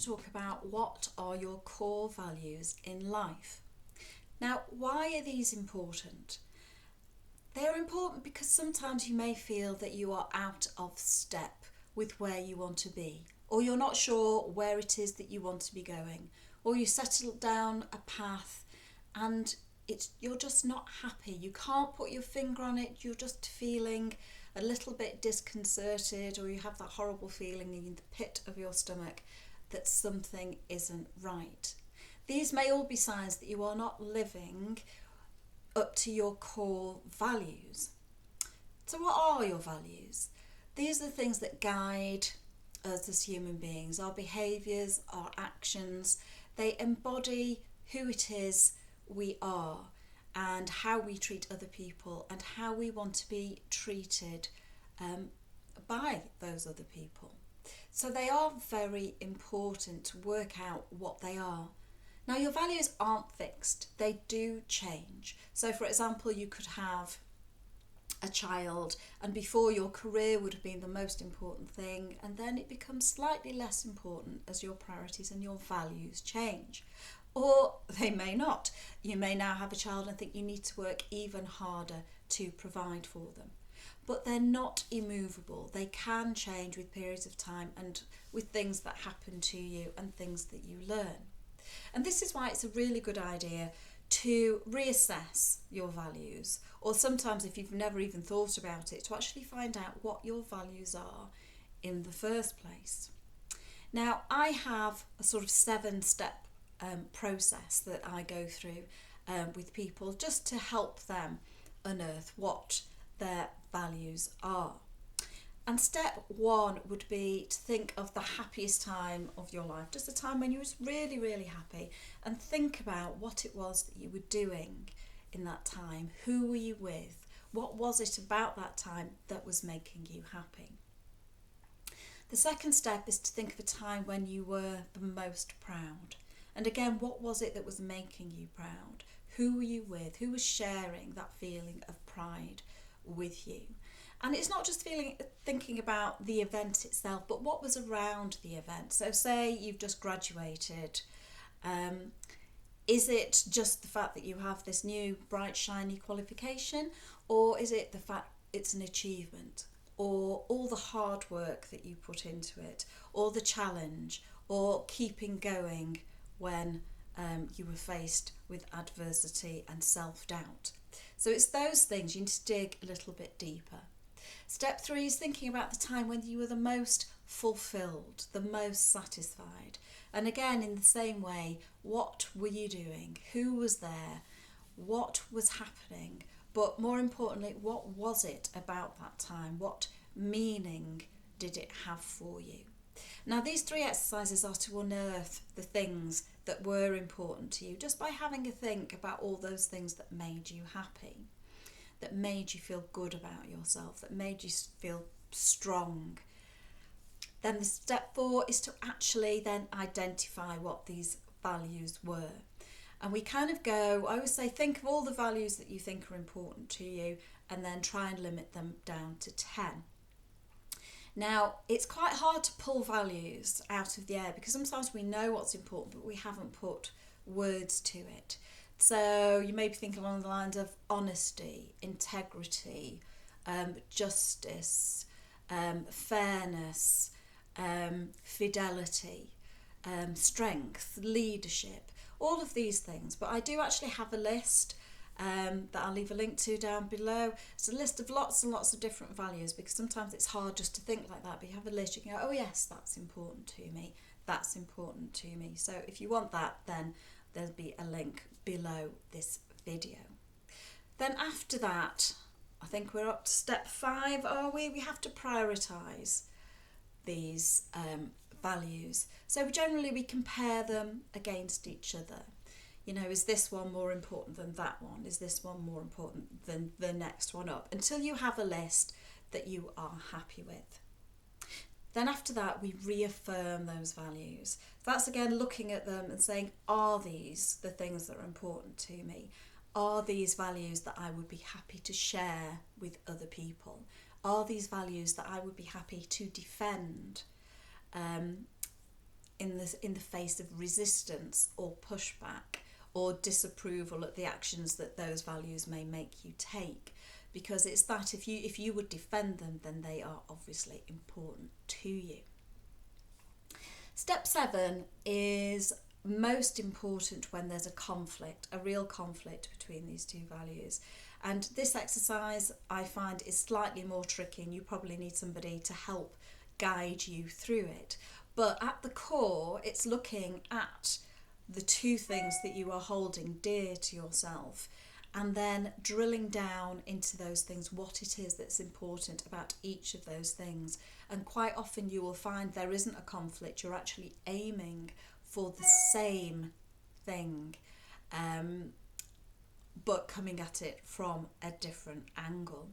talk about what are your core values in life. Now, why are these important? They're important because sometimes you may feel that you are out of step with where you want to be, or you're not sure where it is that you want to be going, or you settle down a path and you're just not happy. You can't put your finger on it. You're just feeling a little bit disconcerted, or you have that horrible feeling in the pit of your stomach that something isn't right. These may all be signs that you are not living up to your core values. So what are your values? These are the things that guide us as human beings, our behaviours, our actions. They embody who it is we are and how we treat other people and how we want to be treated by those other people. So they are very important to work out what they are. Now, your values aren't fixed, they do change. So for example, you could have a child and before your career would have been the most important thing, and then it becomes slightly less important as your priorities and your values change. Or they may not. You may now have a child and think you need to work even harder to provide for them. But they're not immovable. They can change with periods of time and with things that happen to you and things that you learn. And this is why it's a really good idea to reassess your values, or sometimes if you've never even thought about it, to actually find out what your values are in the first place. Now, I have a sort of 7-step process that I go through with people just to help them unearth what their values are. And step 1 would be to think of the happiest time of your life, just a time when you was really, really happy, and think about what it was that you were doing in that time. Who were you with? What was it about that time that was making you happy? The second step is to think of a time when you were the most proud. And again, what was it that was making you proud? Who were you with? Who was sharing that feeling of pride with you? And it's not just thinking about the event itself, but what was around the event. So say you've just graduated. Is it just the fact that you have this new bright, shiny qualification? Or is it the fact it's an achievement? Or all the hard work that you put into it? Or the challenge? Or keeping going when you were faced with adversity and self-doubt? So it's those things. You need to dig a little bit deeper. Step 3 is thinking about the time when you were the most fulfilled, the most satisfied. And again, in the same way, what were you doing? Who was there? What was happening? But more importantly, what was it about that time? What meaning did it have for you? Now, these 3 exercises are to unearth the things that were important to you just by having a think about all those things that made you happy, that made you feel good about yourself, that made you feel strong. Then the step 4 is to actually then identify what these values were. And we kind of go, I always say, think of all the values that you think are important to you and then try and limit them down to 10. Now, it's quite hard to pull values out of the air because sometimes we know what's important, but we haven't put words to it. So you may be thinking along the lines of honesty, integrity, justice, fairness, fidelity, strength, leadership, all of these things. But I do actually have a list that I'll leave a link to down below. It's a list of lots and lots of different values because sometimes it's hard just to think like that, but you have a list, you can go, oh yes, that's important to me, that's important to me. So if you want that, then there'll be a link below this video. Then after that, I think we're up to step 5, are we? We have to prioritise these values. So generally we compare them against each other. You know, is this one more important than that one? Is this one more important than the next one up? Until you have a list that you are happy with. Then after that, we reaffirm those values. That's again looking at them and saying, are these the things that are important to me? Are these values that I would be happy to share with other people? Are these values that I would be happy to defend? in the face of resistance or pushback or disapproval at the actions that those values may make you take, because it's that if you would defend them, then they are obviously important to you. Step 7 is most important when there's a real conflict between these two values. And this exercise I find is slightly more tricky, and you probably need somebody to help guide you through it. But at the core, it's looking at the two things that you are holding dear to yourself, and then drilling down into those things, what it is that's important about each of those things. And quite often you will find there isn't a conflict, you're actually aiming for the same thing, but coming at it from a different angle.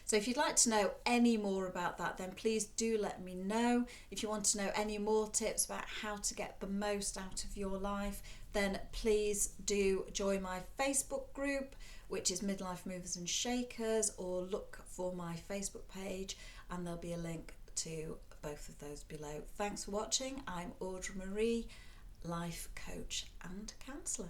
So if you'd like to know any more about that, then please do let me know. If you want to know any more tips about how to get the most out of your life, then please do join my Facebook group, which is Midlife Movers and Shakers, or look for my Facebook page and there'll be a link to both of those below. Thanks for watching. I'm Audra Marie, life coach and counsellor.